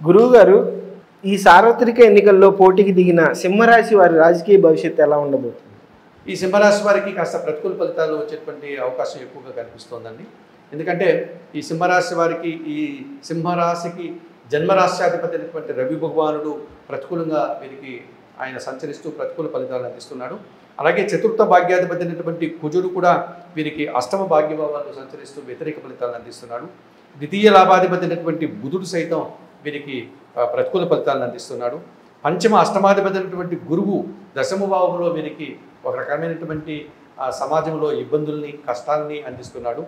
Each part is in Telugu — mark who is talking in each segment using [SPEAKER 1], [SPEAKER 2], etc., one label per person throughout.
[SPEAKER 1] గురువుగారు, ఈ సార్వత్రిక ఎన్నికల్లో పోటీకి దిగిన సింహరాశి వారి రాజకీయ భవిష్యత్తు ఎలా ఉండబోతుంది?
[SPEAKER 2] ఈ సింహరాశి వారికి కాస్త ప్రతికూల ఫలితాలు వచ్చేటువంటి అవకాశం ఎక్కువగా కనిపిస్తోందండి. ఎందుకంటే ఈ సింహరాశి వారికి, ఈ సింహరాశికి జన్మరాశ్యాధిపతి అయినటువంటి రవి భగవానుడు ప్రతికూలంగా వీరికి ఆయన సంచరిస్తూ ప్రతికూల ఫలితాలను అందిస్తున్నాడు. అలాగే చతుర్థ భాగ్యాధిపతి అయినటువంటి కుజుడు కూడా వీరికి అష్టమ భాగ్యభావాల్లో సంచరిస్తూ వ్యతిరేక ఫలితాలను అందిస్తున్నాడు. ద్వితీయ లాభాధిపతి అయినటువంటి బుధుడు సైతం వీరికి ప్రతికూల ఫలితాలను అందిస్తున్నాడు. పంచమ అష్టమాధిపతి అయినటువంటి గురువు దశమ భావంలో వీరికి ఒక రకమైనటువంటి సమాజంలో ఇబ్బందుల్ని, కష్టాలని అందిస్తున్నాడు.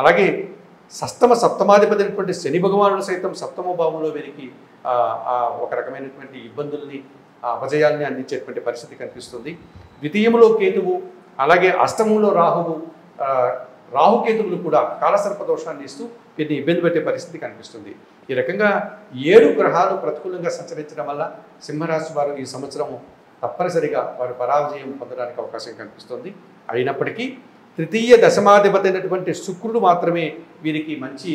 [SPEAKER 2] అలాగే సప్తమాధిపతి అయినటువంటి శని భగవానుడు సైతం సప్తమ భావంలో వీరికి ఒక రకమైనటువంటి ఇబ్బందుల్ని, అపజయాల్ని అందించేటువంటి పరిస్థితి కనిపిస్తుంది. ద్వితీయంలో కేతువు, అలాగే అష్టమంలో రాహుకేతువులు కూడా కాలసర్ప దోషాన్ని ఇస్తూ వీరిని ఇబ్బంది పెట్టే పరిస్థితి కనిపిస్తుంది. ఈ రకంగా 7 గ్రహాలు ప్రతికూలంగా సంచరించడం వల్ల సింహరాశి వారు ఈ సంవత్సరం తప్పనిసరిగా వారు పరాజయం పొందడానికి అవకాశం కనిపిస్తుంది. అయినప్పటికీ తృతీయ దశమాధిపతి అయినటువంటి శుక్రుడు మాత్రమే వీరికి మంచి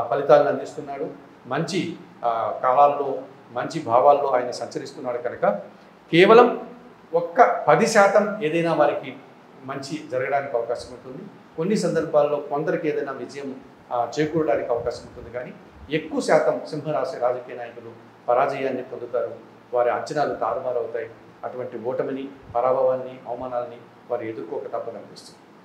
[SPEAKER 2] ఫలితాలను అందిస్తున్నాడు. మంచి కాలాల్లో, మంచి భావాల్లో ఆయన సంచరిస్తున్నాడు కనుక కేవలం ఒక్క 10% ఏదైనా వారికి మంచి జరగడానికి అవకాశం ఉంటుంది. కొన్ని సందర్భాల్లో కొందరికి ఏదైనా విజయం చేకూరడానికి అవకాశం ఉంటుంది. కానీ ఎక్కువ శాతం సింహరాశి రాజకీయ నాయకులు పరాజయాన్ని పొందుతారు. వారి అంచనాలు తారుమారవుతాయి. అటువంటి ఓటమిని, పరాభవాన్ని, అవమానాలని వారు ఎదుర్కోక తప్పదనిపిస్తుంది.